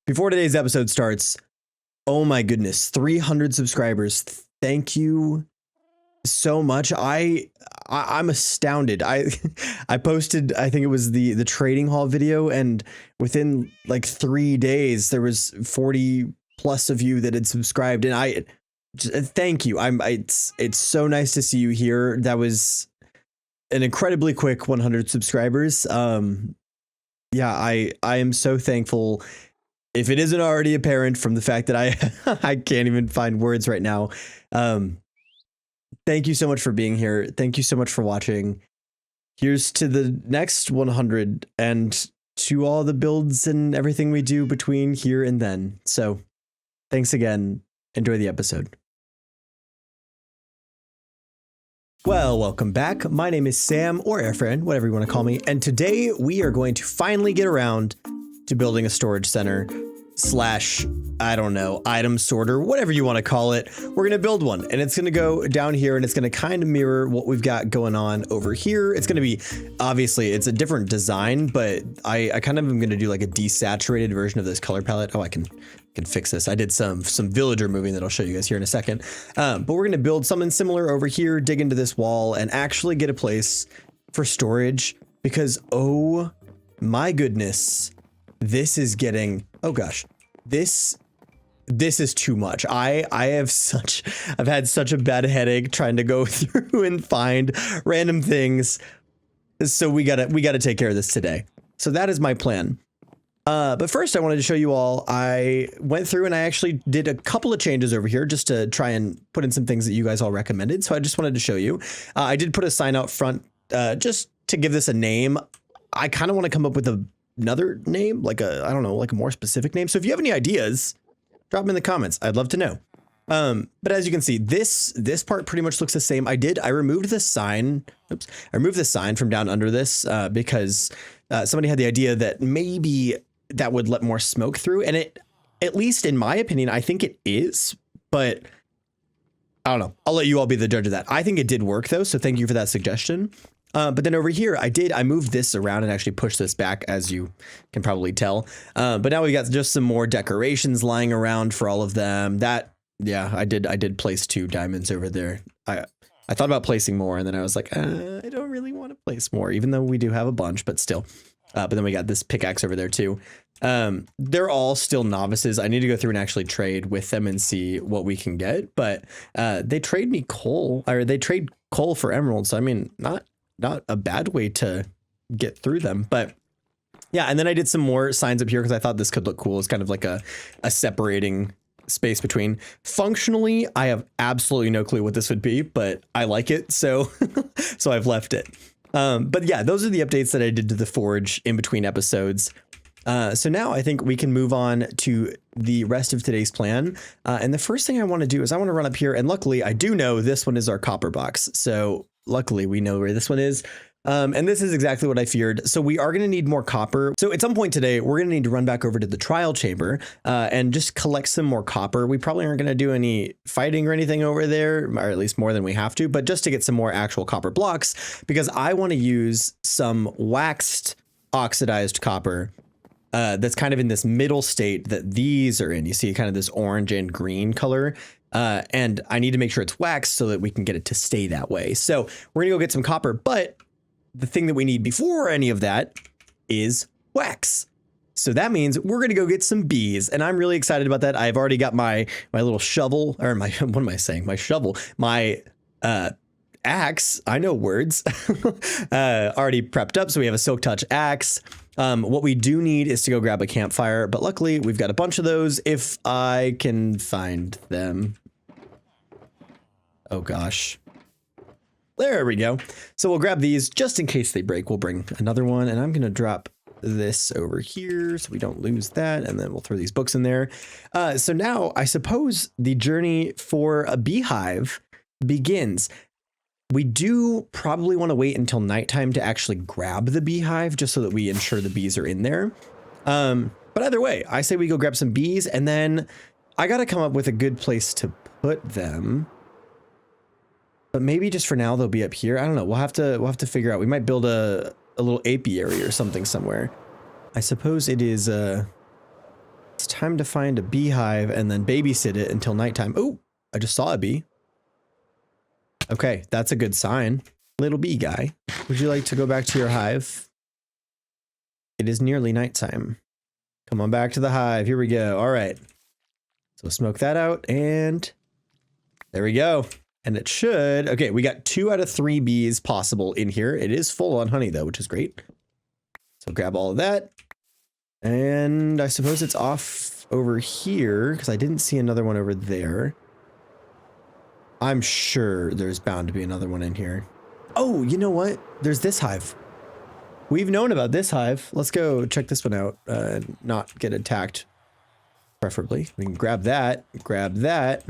Before today's episode starts, oh my goodness, 300 subscribers. Thank you so much. I'm astounded. I posted, I think it was the trading hall video, and within like 3 days there was 40 plus of you that had subscribed, and I thank you. It's so nice to see you here. That was an incredibly quick 100 subscribers. Yeah, I am so thankful. If it isn't already apparent from the fact that I can't even find words right now. Thank you so much for being here. Thank you so much for watching. Here's to the next 100 and to all the builds and everything we do between here and then. So thanks again. Enjoy the episode. Well, welcome back. My name is Sam, or Erfaren, whatever you want to call me. And today we are going to finally get around to building a storage center slash, I don't know, item sorter, whatever you want to call it. We're going to build one, and it's going to go down here, and it's going to kind of mirror what we've got going on over here. It's going to be, obviously it's a different design, but I kind of am going to do like a desaturated version of this color palette. Oh, I can fix this. I did some villager moving that I'll show you guys here in a second. But we're going to build something similar over here, dig into this wall, and actually get a place for storage, because oh my goodness, this is getting, oh gosh, this is too much. I've had such a bad headache trying to go through and find random things. So we gotta take care of this today. So that is my plan. But first I wanted to show you all, I went through and I actually did a couple of changes over here just to try and put in some things that you guys all recommended. So I just wanted to show you. I did put a sign out front just to give this a name. I kind of want to come up with another name, like I don't know, like a more specific name. So if you have any ideas, drop them in the comments. I'd love to know. But as you can see, this part pretty much looks the same. I removed the sign. Oops. I removed the sign from down under this because somebody had the idea that maybe that would let more smoke through. And it, at least in my opinion, I think it is, but I don't know. I'll let you all be the judge of that. I think it did work though. So thank you for that suggestion. But then over here, I moved this around and actually pushed this back, as you can probably tell. But now we got just some more decorations lying around for all of them. Yeah, I did place 2 diamonds over there. I thought about placing more, and then I was like, I don't really want to place more, even though we do have a bunch, but still. But then we got this pickaxe over there too. They're all still novices. I need to go through and actually trade with them and see what we can get. But they trade me coal, or they trade coal for emeralds. So I mean, not a bad way to get through them. But yeah, and then I did some more signs up here because I thought this could look cool. It's kind of like a separating space between. Functionally, I have absolutely no clue what this would be, but I like it, so so I've left it. But yeah, those are the updates that I did to the forge in between episodes. So now I think we can move on to the rest of today's plan. And the first thing I want to do is I want to run up here, and luckily I do know this one is our copper box. So luckily we know where this one is. And this is exactly what I feared. So we are going to need more copper. So at some point today, we're going to need to run back over to the trial chamber and just collect some more copper. We probably aren't going to do any fighting or anything over there, or at least more than we have to, but just to get some more actual copper blocks, because I want to use some waxed oxidized copper that's kind of in this middle state that these are in. You see kind of this orange and green color. And I need to make sure it's waxed so that we can get it to stay that way. So we're gonna go get some copper, but the thing that we need before any of that is wax. So that means we're gonna go get some bees, and I'm really excited about that. I've already got my little shovel, or my, what am I saying? My shovel, my axe, I know words, already prepped up. So we have a silk touch axe. What we do need is to go grab a campfire, but luckily we've got a bunch of those if I can find them. Oh gosh. There we go. So we'll grab these just in case they break. We'll bring another one, and I'm going to drop this over here so we don't lose that. And then we'll throw these books in there. So now I suppose the journey for a beehive begins. We do probably want to wait until nighttime to actually grab the beehive, just so that we ensure the bees are in there. But either way, I say we go grab some bees, and then I got to come up with a good place to put them. But maybe just for now they'll be up here. I don't know. We'll have to figure out. We might build a little apiary or something somewhere. I suppose it is it's time to find a beehive and then babysit it until nighttime. Oh, I just saw a bee. Okay, that's a good sign. Little bee guy, would you like to go back to your hive? It is nearly nighttime. Come on back to the hive. Here we go. All right. So smoke that out and there we go. And it should, okay, we got 2 out of 3 bees possible in here. It is full on honey though, which is great. So grab all of that. And I suppose it's off over here because I didn't see another one over there. I'm sure there's bound to be another one in here. Oh, you know what? There's this hive. We've known about this hive. Let's go check this one out and not get attacked, preferably. We can grab that, grab that.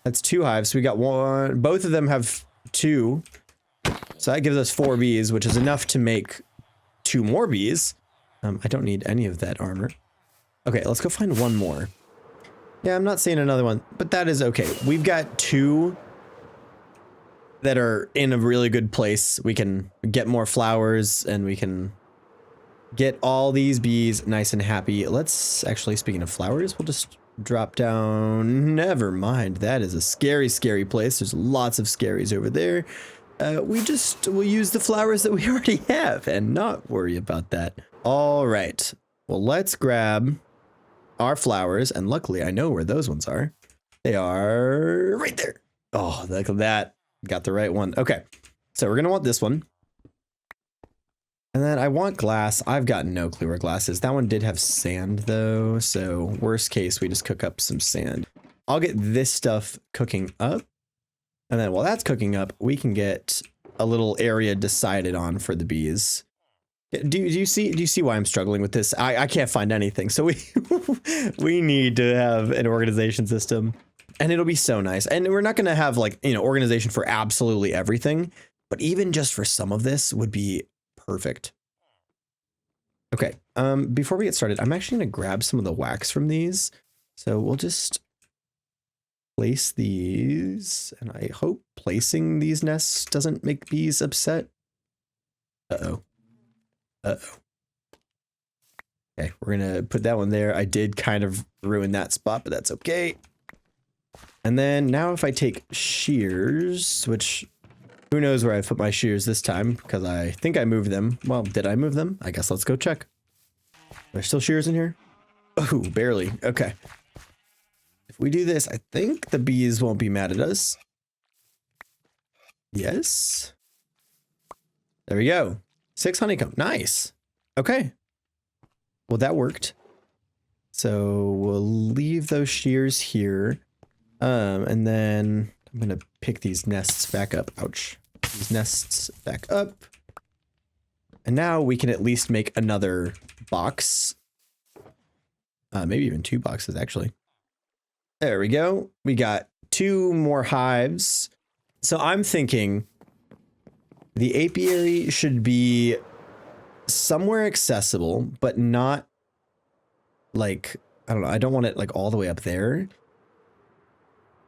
That's 2 hives. So we got 1. Both of them have 2. So that gives us 4 bees, which is enough to make 2 more bees. I don't need any of that armor. Okay, let's go find 1 more. Yeah, I'm not seeing another one, but that is okay. We've got 2 that are in a really good place. We can get more flowers and we can get all these bees nice and happy. Let's actually, speaking of flowers, we'll just drop down. Never mind. That is a scary, scary place. There's lots of scaries over there. We'll use the flowers that we already have and not worry about that. All right. Well, let's grab our flowers. And luckily I know where those ones are. They are right there. Oh, look at that. Got the right one. Okay. So we're going to want this one. And then I want glass. I've got no clue where glass is. That one did have sand though. So worst case, we just cook up some sand. I'll get this stuff cooking up. And then while that's cooking up, we can get a little area decided on for the bees. Do you see why I'm struggling with this? I can't find anything. So we need to have an organization system and it'll be so nice. And we're not going to have like, organization for absolutely everything, but even just for some of this would be perfect. Okay. Before we get started, I'm actually going to grab some of the wax from these. So we'll just place these, and I hope placing these nests doesn't make bees upset. Uh-oh. Uh-oh. Okay, we're gonna put that one there. I did kind of ruin that spot, but that's okay. And then now if I take shears, which who knows where I put my shears this time, because I think I moved them. Well, did I move them? I guess let's go check. There's still shears in here? Oh, barely. Okay. If we do this, I think the bees won't be mad at us. Yes. There we go. 6 honeycomb. Nice. Okay. Well, that worked. So we'll leave those shears here. And then I'm going to pick these nests back up. Ouch. These nests back up. And now we can at least make another box. Maybe even 2 boxes, actually. There we go. We got 2 more hives. So I'm thinking the apiary should be somewhere accessible, but not like, I don't know. I don't want it like all the way up there.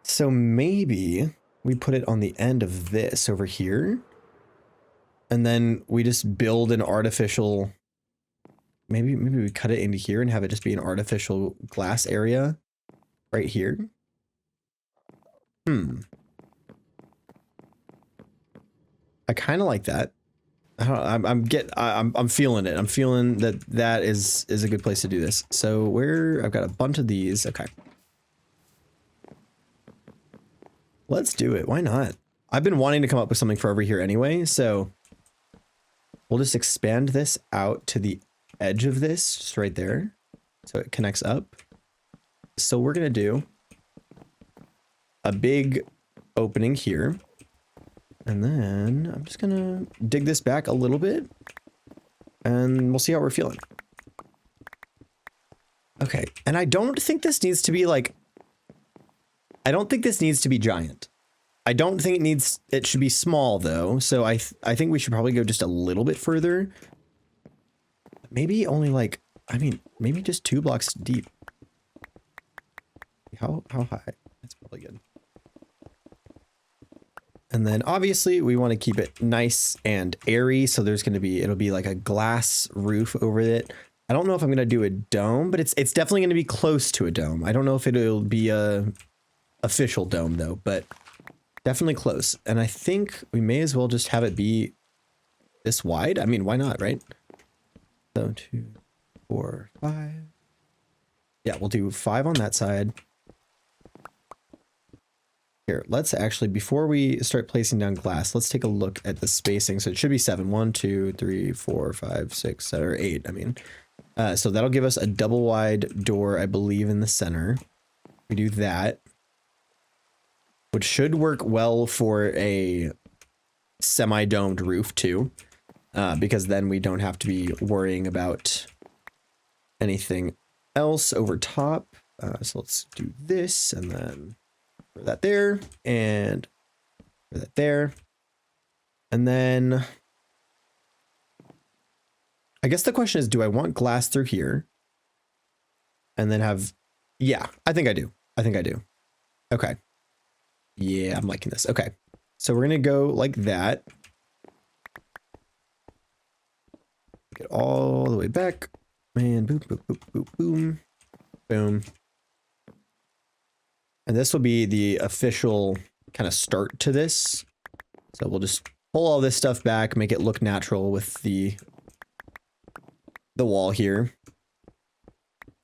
So maybe we put it on the end of this over here. And then we just build an artificial, maybe we cut it into here and have it just be an artificial glass area right here. I kind of like that. I'm feeling it. I'm feeling that is a good place to do this. So I've got a bunch of these. Okay. Let's do it. Why not? I've been wanting to come up with something for over here anyway. So we'll just expand this out to the edge of this, just right there. So it connects up. So we're going to do a big opening here. And then I'm just going to dig this back a little bit and we'll see how we're feeling. Okay. And I don't think this needs to be like, I don't think this needs to be giant. I don't think it should be small though. So I think we should probably go just a little bit further. Maybe only like, maybe just 2 blocks deep. How high? That's probably good. And then obviously we want to keep it nice and airy. So it'll be like a glass roof over it. I don't know if I'm gonna do a dome, but it's definitely gonna be close to a dome. I don't know if it'll be a official dome though, but definitely close. And I think we may as well just have it be this wide. I mean, why not, right? So 2, 4, 5. Yeah, we'll do 5 on that side. Here, let's actually, before we start placing down glass, let's take a look at the spacing. So it should be 7. 1, 2, 3, 4, 5, 6, 7, or 8. I mean, so that'll give us a double wide door, I believe, in the center. We do that, which should work well for a semi-domed roof too, because then we don't have to be worrying about anything else over top. So let's do this, and then put that there, and put that there. And then I guess the question is, do I want glass through here? And then have, yeah, I think I do. I think I do. Okay. Yeah, I'm liking this. Okay. So we're going to go like that. Get all the way back. And boom, boom, boom, boom, boom, boom. And this will be the official kind of start to this. So we'll just pull all this stuff back, make it look natural with the wall here.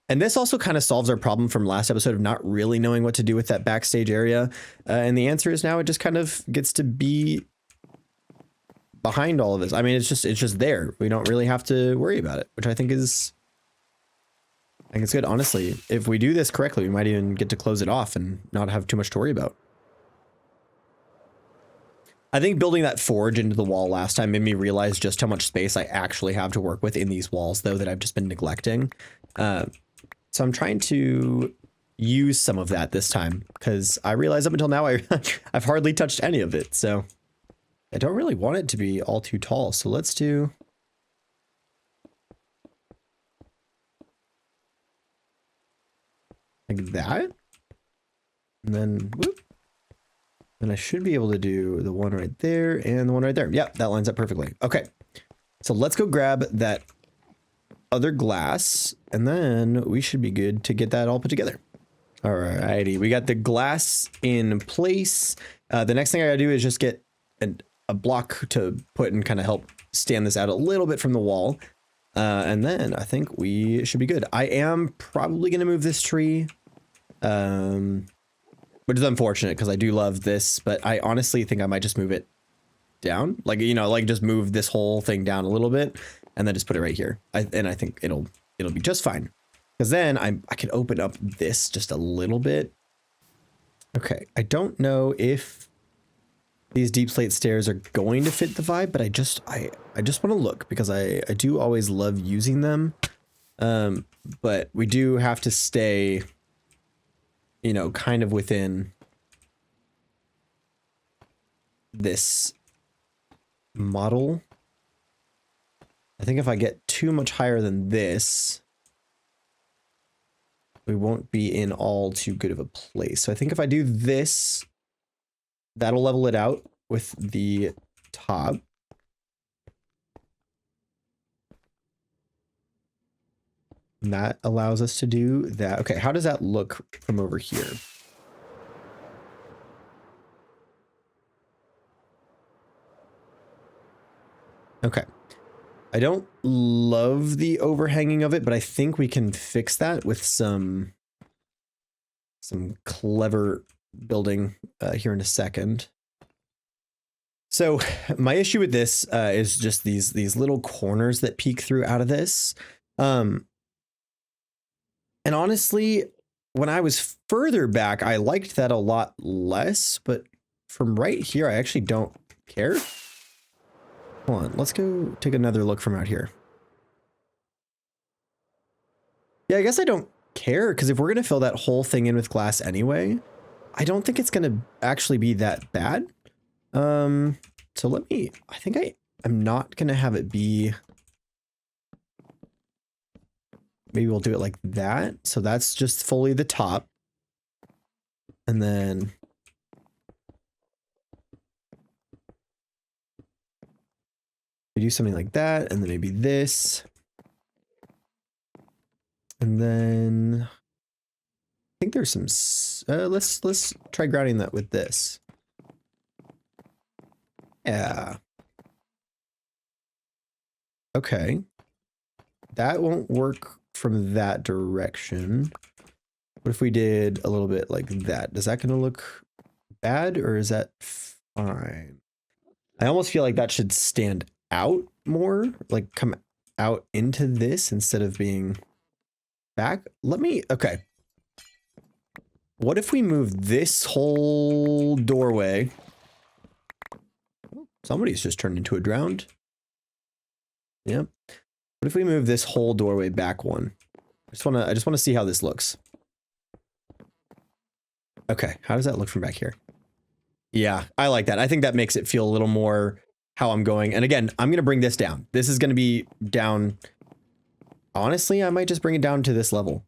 And this also kind of solves our problem from last episode of not really knowing what to do with that backstage area. And the answer is now it just kind of gets to be behind all of this. I mean, it's just there. We don't really have to worry about it, which I think it's good. Honestly, if we do this correctly, we might even get to close it off and not have too much to worry about. I think building that forge into the wall last time made me realize just how much space I actually have to work with in these walls, though, that I've just been neglecting. So I'm trying to use some of that this time, because I realized up until now I've hardly touched any of it. So I don't really want it to be all too tall. So let's do like that. And then whoop. And I should be able to do the one right there and the one right there. Yep, that lines up perfectly. Okay. So let's go grab that other glass, and then we should be good to get that all put together. Alrighty, we got the glass in place. The next thing I gotta do is just get a block to put and kind of help stand this out a little bit from the wall. And then I think we should be good. I am probably gonna move this tree, which is unfortunate because I do love this, but I honestly think I might just move it down. Like, you know, like just move this whole thing down a little bit and then just put it right here. And I think it'll be just fine. Because then I can open up this just a little bit. Okay, I don't know if these deep slate stairs are going to fit the vibe, but I just want to look because I do always love using them. But we do have to stay, you know, kind of within this model. I think if I get too much higher than this, we won't be in all too good of a place. So I think if I do this, that'll level it out with the top. And that allows us to do that. Okay, how does that look from over here? Okay. I don't love the overhanging of it, but I think we can fix that with some clever building here in a second. So my issue with this is just these little corners that peek through out of this. And honestly, when I was further back, I liked that a lot less, but from right here, I actually don't care. Hold on, let's go take another look from out here. Yeah, I guess I don't care, because if we're going to fill that whole thing in with glass anyway, I don't think it's going to actually be that bad. So I think I'm not going to have it be, maybe we'll do it like that. So that's just fully the top. And then we do something like that, and then maybe this. And then I think there's some, let's try grounding that with this. Yeah. Okay. That won't work from that direction. What if we did a little bit like that? Is that going to look bad or is that fine? I almost feel like that should stand out more, like come out into this instead of being back. Okay. What if we move this whole doorway? Somebody's just turned into a drowned. Yep. What if we move this whole doorway back one? I just want to see how this looks. Okay, how does that look from back here? Yeah, I like that. I think that makes it feel a little more how I'm going. And again, I'm going to bring this down. This is going to be down. Honestly, I might just bring it down to this level.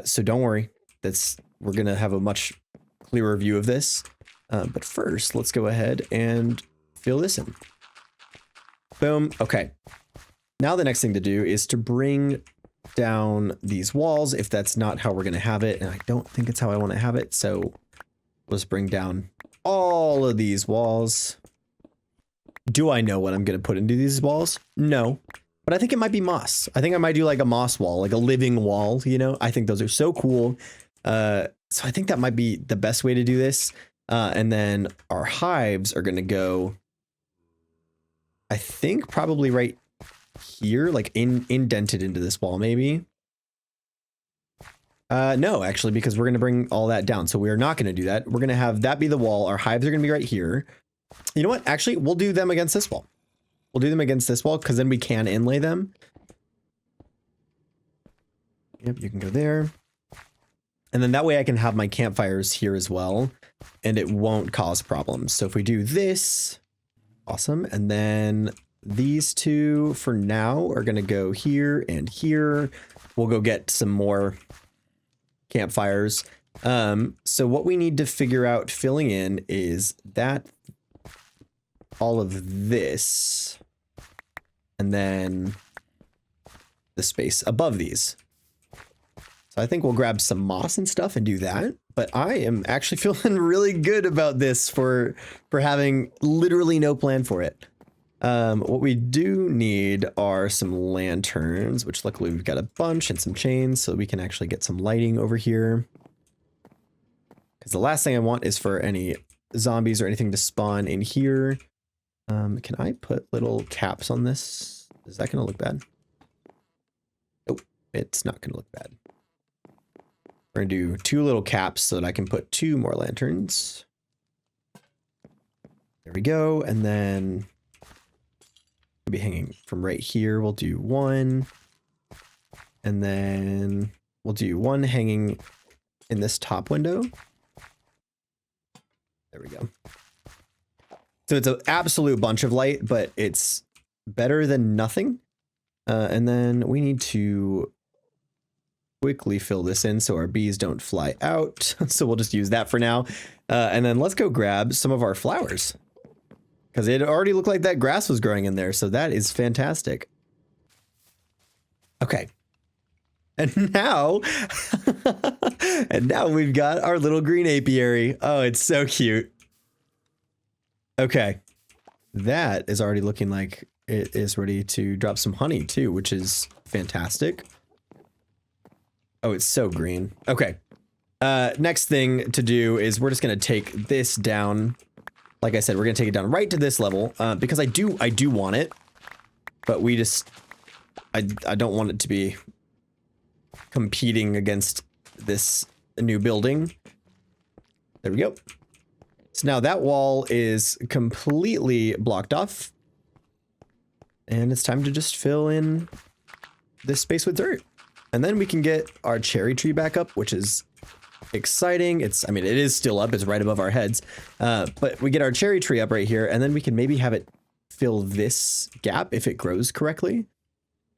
So don't worry. We're going to have a much clearer view of this. But first, let's go ahead and fill this in. Boom. Okay. Now the next thing to do is to bring down these walls if that's not how we're going to have it. And I don't think it's how I want to have it. So let's bring down all of these walls. Do I know what I'm going to put into these walls? No, but I think it might be moss. I think I might do like a moss wall, like a living wall, you know? I think those are so cool. So I think that might be the best way to do this. And then our hives are going to go, I think probably right here, like indented into this wall, maybe. No, actually, because we're going to bring all that down. So we're not going to do that. We're going to have that be the wall. Our hives are going to be right here. You know what? Actually, we'll do them against this wall. We'll do them against this wall because then we can inlay them. Yep, you can go there. And then that way I can have my campfires here as well. And it won't cause problems. So if we do this, awesome. And then these two for now are going to go here and here. We'll go get some more campfires. So what we need to figure out filling in is that all of this and then the space above these. So I think we'll grab some moss and stuff and do that. But I am actually feeling really good about this for having literally no plan for it. What we do need are some lanterns, which luckily we've got a bunch, and some chains so we can actually get some lighting over here. Because the last thing I want is for any zombies or anything to spawn in here. Can I put little caps on this? Is that going to look bad? Nope, it's not going to look bad. We're going to do 2 little caps so that I can put 2 more lanterns. There we go. And then we'll be hanging from right here. We'll do 1. And then we'll do 1 hanging in this top window. There we go. So it's an absolute bunch of light, but it's better than nothing. And then we need to quickly fill this in so our bees don't fly out. So we'll just use that for now. And then let's go grab some of our flowers, because it already looked like that grass was growing in there. So that is fantastic. Okay. And now, we've got our little green apiary. Oh, it's so cute. Okay. That is already looking like it is ready to drop some honey too, which is fantastic. Oh, it's so green. Okay. Next thing to do is we're just going to take this down. Like I said, we're going to take it down right to this level, because I do want it, but I don't want it to be competing against this new building. There we go. So now that wall is completely blocked off, and it's time to just fill in this space with dirt. And then we can get our cherry tree back up, which is exciting. I mean, it is still up. It's right above our heads. But we get our cherry tree up right here, and then we can maybe have it fill this gap if it grows correctly,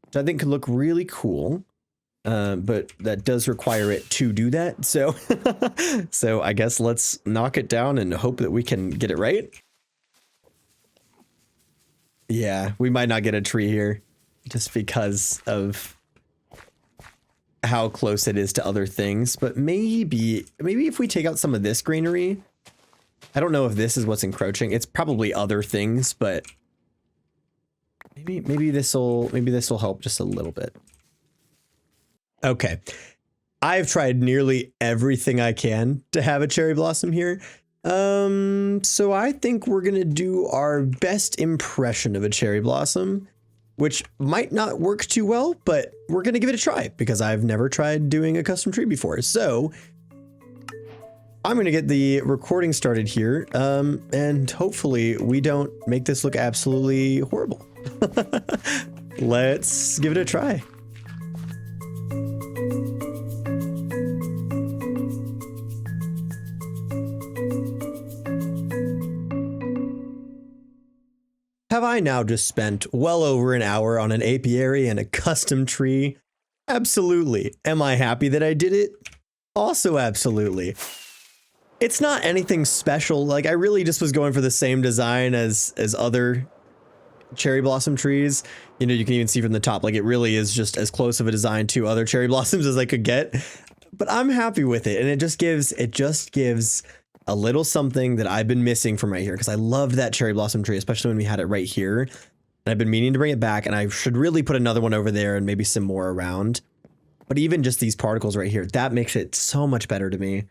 which I think could look really cool. But that does require it to do that. So, so I guess let's knock it down and hope that we can get it right. Yeah, we might not get a tree here just because of how close it is to other things, but maybe if we take out some of this greenery, I don't know if this is what's encroaching. It's probably other things, but maybe this will help just a little bit. Okay. I've tried nearly everything I can to have a cherry blossom here. So I think we're gonna do our best impression of a cherry blossom, which might not work too well, but we're gonna give it a try because I've never tried doing a custom tree before. So I'm gonna get the recording started here, and hopefully we don't make this look absolutely horrible. Let's give it a try. Have I now just spent well over an hour on an apiary and a custom tree? Absolutely. Am I happy that I did it? Also absolutely. It's not anything special. Like, I really just was going for the same design as other cherry blossom trees. You know, you can even see from the top, like, it really is just as close of a design to other cherry blossoms as I could get. But I'm happy with it, and it just gives a little something that I've been missing from right here, because I loved that cherry blossom tree, especially when we had it right here. And I've been meaning to bring it back, and I should really put another one over there and maybe some more around. But even just these particles right here, that makes it so much better to me.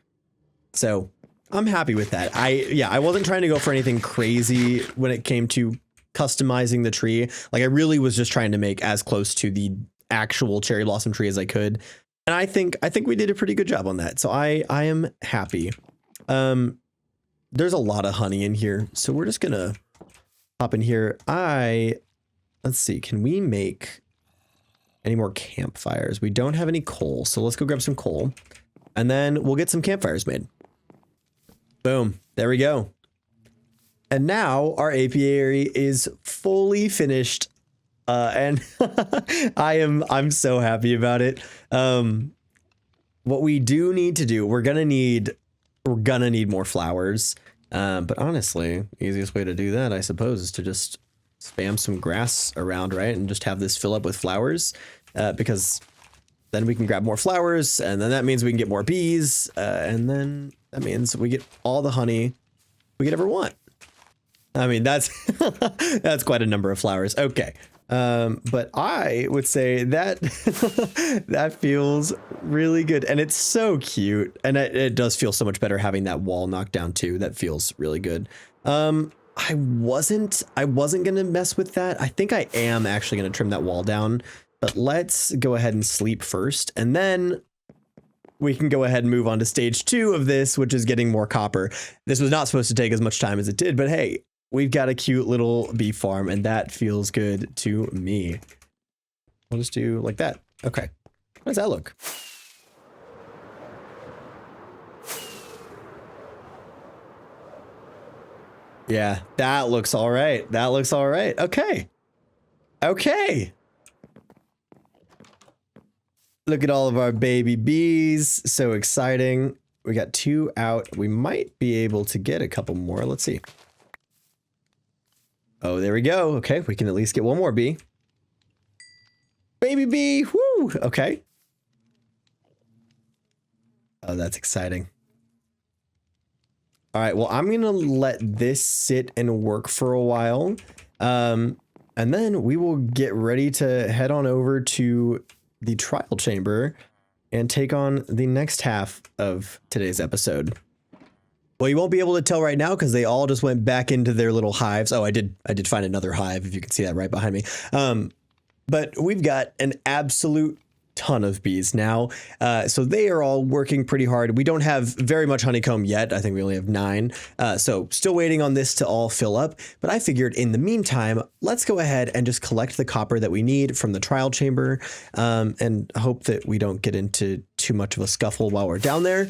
So I'm happy with that. I wasn't trying to go for anything crazy when it came to customizing the tree. Like, I really was just trying to make as close to the actual cherry blossom tree as I could. And I think we did a pretty good job on that. So I am happy. There's a lot of honey in here, so we're just gonna hop in here. Let's see, can we make any more campfires? We don't have any coal, so let's go grab some coal, and then we'll get some campfires made. Boom, there we go. And now our apiary is fully finished, and I'm so happy about it. What we do need to do, we're gonna need more flowers. But honestly, easiest way to do that, I suppose, is to just spam some grass around, right? And just have this fill up with flowers, because then we can grab more flowers, and then that means we can get more bees, and then that means we get all the honey we could ever want. I mean, that's that's quite a number of flowers. Okay. But I would say that that feels really good, and it's so cute, and it does feel so much better having that wall knocked down too. That feels really good. I wasn't gonna mess with that. I think I am actually gonna trim that wall down, but let's go ahead and sleep first, and then we can go ahead and move on to stage 2 of this, which is getting more copper. This was not supposed to take as much time as it did, but hey, we've got a cute little bee farm, and that feels good to me. We'll just do like that. Okay. How does that look? Yeah, that looks all right. That looks all right. Okay. Okay. Look at all of our baby bees. So exciting. We got 2 out. We might be able to get a couple more. Let's see. Oh, there we go. Okay, we can at least get one more bee. Baby bee, whoo! Okay. Oh, that's exciting. All right, well, I'm gonna let this sit and work for a while. And then we will get ready to head on over to the trial chamber and take on the next half of today's episode. Well, you won't be able to tell right now because they all just went back into their little hives. Oh, I did find another hive, if you can see that right behind me. But we've got an absolute ton of bees now. So they are all working pretty hard. We don't have very much honeycomb yet. I think we only have 9. So still waiting on this to all fill up. But I figured in the meantime, let's go ahead and just collect the copper that we need from the trial chamber, and hope that we don't get into too much of a scuffle while we're down there.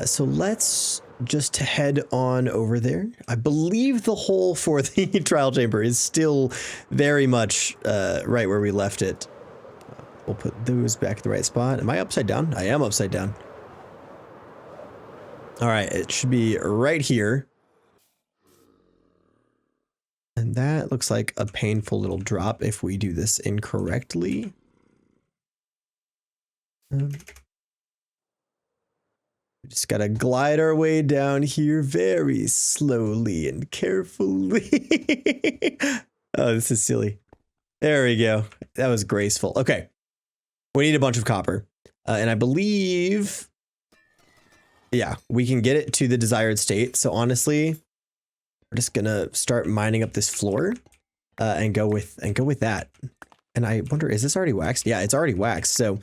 So let's just head on over there. I believe the hole for the trial chamber is still very much right where we left it. We'll put those back in the right spot. Am I upside down? I am upside down. All right, it should be right here. And that looks like a painful little drop if we do this incorrectly. We just gotta glide our way down here very slowly and carefully. Oh, this is silly. There we go. That was graceful. Okay. We need a bunch of copper. And I believe, yeah, we can get it to the desired state. So honestly, we're just gonna start mining up this floor and go with that. And I wonder, is this already waxed? Yeah, it's already waxed. So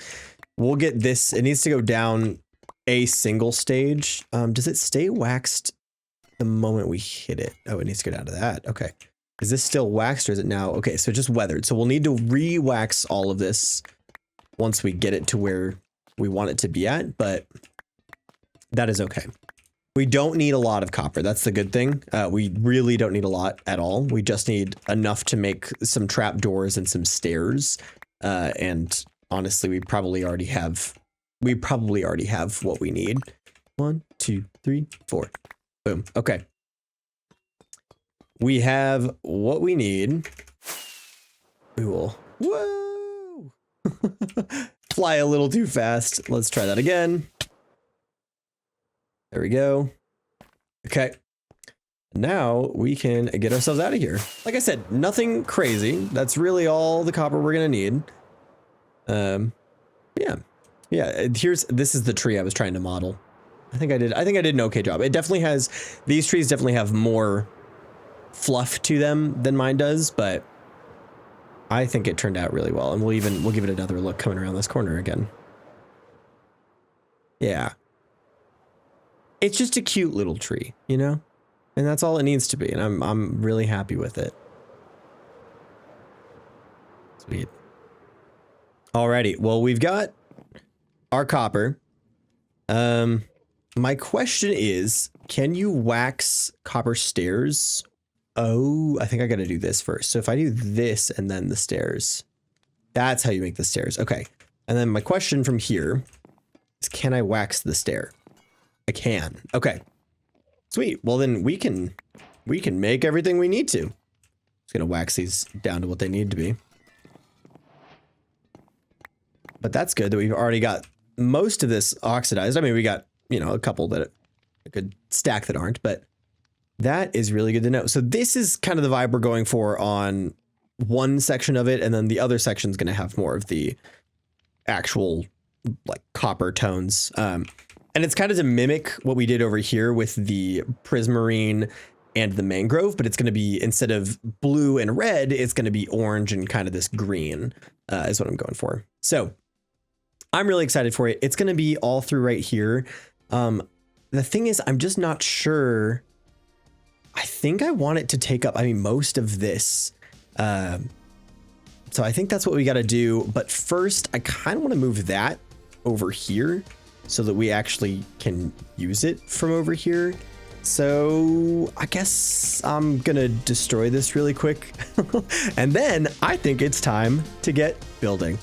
we'll get this. It needs to go down a single stage. Does it stay waxed the moment we hit it? Oh, it needs to go down to that. Okay. Is this still waxed or is it now? Okay, so just weathered. So we'll need to re-wax all of this once we get it to where we want it to be at, but that is okay. We don't need a lot of copper. That's the good thing. We really don't need a lot at all. We just need enough to make some trap doors and some stairs. And honestly, we probably already have what we need. 1, 2, 3, 4. Boom. Okay. We have what we need. We will, whoa, fly a little too fast. Let's try that again. There we go. Okay. Now we can get ourselves out of here. Like I said, nothing crazy. That's really all the copper we're gonna need. Yeah. This is the tree I was trying to model. I think I did an okay job. It definitely has, these trees definitely have more fluff to them than mine does, but I think it turned out really well. And we'll give it another look coming around this corner again. Yeah. It's just a cute little tree, you know? And that's all it needs to be. And I'm really happy with it. Sweet. Alrighty. Well, we've got our copper. My question is, can you wax copper stairs? Oh, I think I got to do this first. So if I do this and then the stairs, that's how you make the stairs. Okay. And then my question from here is, can I wax the stair? I can. Okay. Sweet. Well, then we can make everything we need to. Just gonna wax these down to what they need to be. But that's good that we've already got most of this oxidized. I mean, we got, you know, a couple that a good stack that aren't, but that is really good to know. So this is kind of the vibe we're going for on one section of it, and then the other section is going to have more of the actual like copper tones. And it's kind of to mimic what we did over here with the prismarine and the mangrove, but it's going to be, instead of blue and red, it's going to be orange and kind of this green is what I'm going for. So I'm really excited for it. It's going to be all through right here. The thing is, I'm just not sure. I think I want it to take up, I mean, most of this. So I think that's what we got to do. But first, I kind of want to move that over here so that we actually can use it from over here. So I guess I'm going to destroy this really quick. And then I think it's time to get building.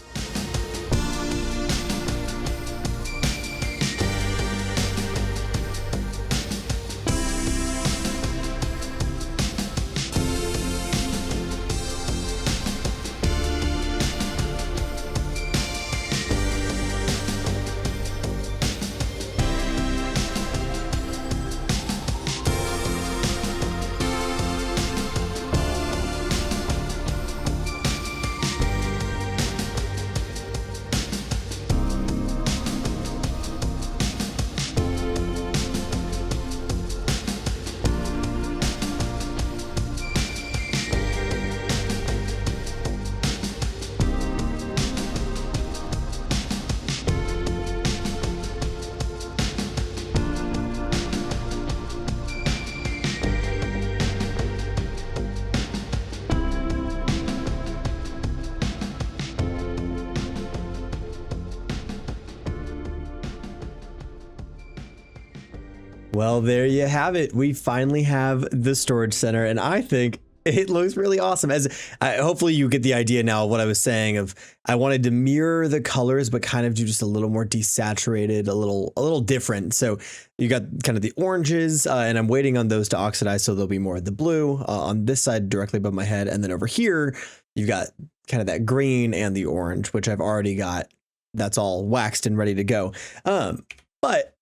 Well, there you have it. We finally have the storage center, and I think it looks really awesome. As hopefully you get the idea now of what I was saying of, I wanted to mirror the colors, but kind of do just a little more desaturated, a little different. So you got kind of the oranges, and I'm waiting on those to oxidize, so there'll be more of the blue on this side directly above my head, and then over here you've got kind of that green and the orange, which I've already got that's all waxed and ready to go. But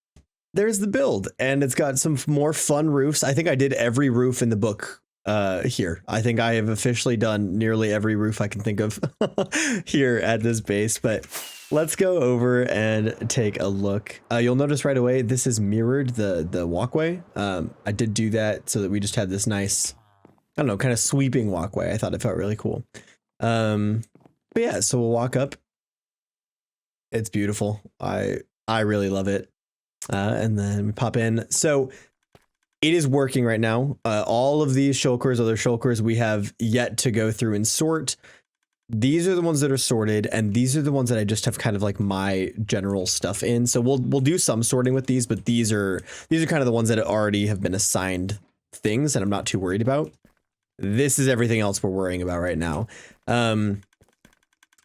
there's the build, and it's got some more fun roofs. I think I did every roof in the book here. I think I have officially done nearly every roof I can think of here at this base, but let's go over and take a look. You'll notice right away, this is mirrored, the walkway. I did do that so that we just had this nice, I don't know, kind of sweeping walkway. I thought it felt really cool. But yeah, so we'll walk up. It's beautiful. I really love it. And then we pop in. So it is working right now. All of these shulkers, other shulkers, we have yet to go through and sort. These are the ones that are sorted, and these are the ones that I just have kind of like my general stuff in. So we'll do some sorting with these, but these are kind of the ones that already have been assigned things, and I'm not too worried about. This is everything else we're worrying about right now.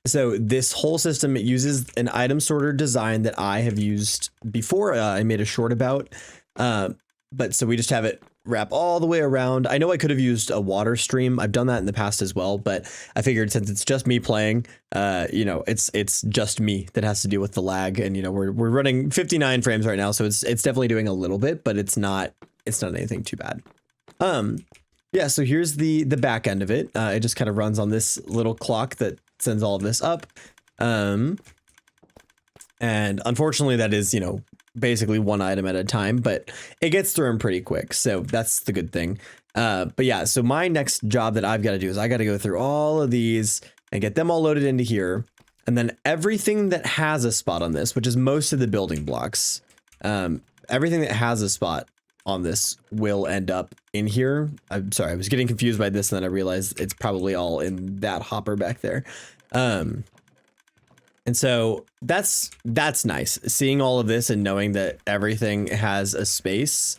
So this whole system, it uses an item sorter design that I have used before. I made a short about, but so we just have it wrap all the way around. I know I could have used a water stream. I've done that in the past as well, but I figured since it's just me playing, you know, it's just me that has to deal with the lag. And, you know, we're running 59 frames right now. So it's definitely doing a little bit, but it's not anything too bad. Yeah, so here's the back end of it. It just kind of runs on this little clock that sends all of this up. And unfortunately that is, you know, basically one item at a time, but it gets through them pretty quick. So that's the good thing. But yeah, so my next job that I've got to do is I got to go through all of these and get them all loaded into here. And then everything that has a spot on this, which is most of the building blocks, everything that has a spot on this will end up in here. I'm sorry, I was getting confused by this, and then I realized it's probably all in that hopper back there. And so that's nice. Seeing all of this and knowing that everything has a space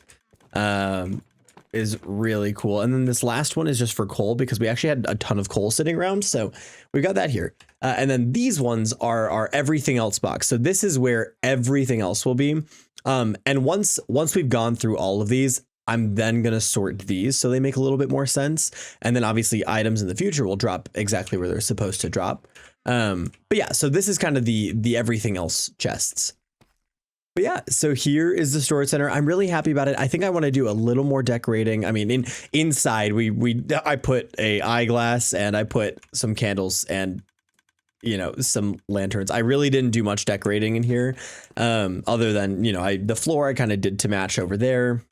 is really cool. And then this last one is just for coal, because we actually had a ton of coal sitting around. So we've got that here. And then these ones are our everything else box. So this is where everything else will be. And once we've gone through all of these, I'm then going to sort these so they make a little bit more sense. And then obviously items in the future will drop exactly where they're supposed to drop. But yeah, so this is kind of the everything else chests. But yeah, so here is the storage center. I'm really happy about it. I think I want to do a little more decorating. I mean, inside I put a eyeglass and I put some candles and, you know, some lanterns. I really didn't do much decorating in here, other than, you know, the floor I kind of did to match over there.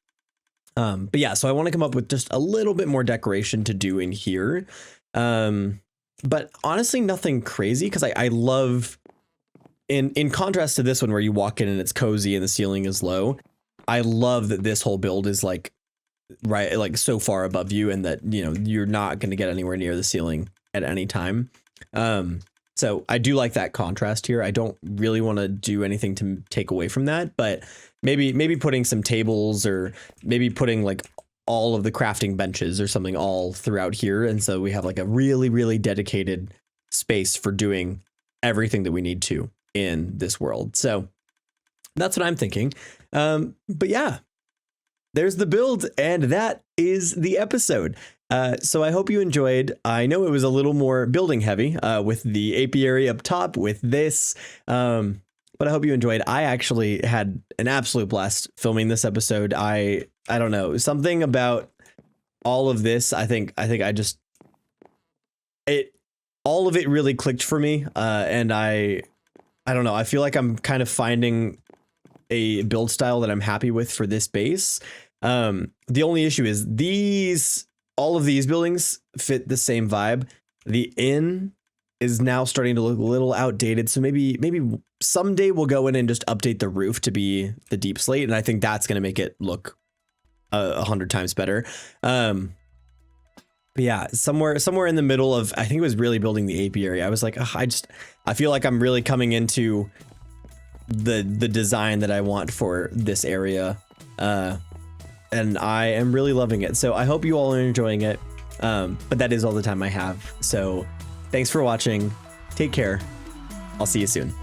But yeah, so I want to come up with just a little bit more decoration to do in here. But honestly, nothing crazy, because I love, in contrast to this one where you walk in and it's cozy and the ceiling is low, I love that this whole build is like so far above you, and that, you know, you're not going to get anywhere near the ceiling at any time. So I do like that contrast here. I don't really want to do anything to take away from that, but maybe putting some tables, or maybe putting like all of the crafting benches or something all throughout here. And so we have like a really, really dedicated space for doing everything that we need to in this world. So that's what I'm thinking. But yeah, there's the build, and that is the episode. So I hope you enjoyed. I know it was a little more building heavy with the apiary up top with this, but I hope you enjoyed. I actually had an absolute blast filming this episode. I don't know, something about all of this. I think all of it really clicked for me. And I don't know. I feel like I'm kind of finding a build style that I'm happy with for this base. The only issue is all of these buildings fit the same vibe. The inn is now starting to look a little outdated. So maybe someday we'll go in and just update the roof to be the deep slate. And I think that's going to make it look 100 times better. But yeah, somewhere in the middle of, I think it was really building the apiary. I was like, I feel like I'm really coming into the design that I want for this area. And I am really loving it. So I hope you all are enjoying it. But that is all the time I have. So thanks for watching. Take care. I'll see you soon.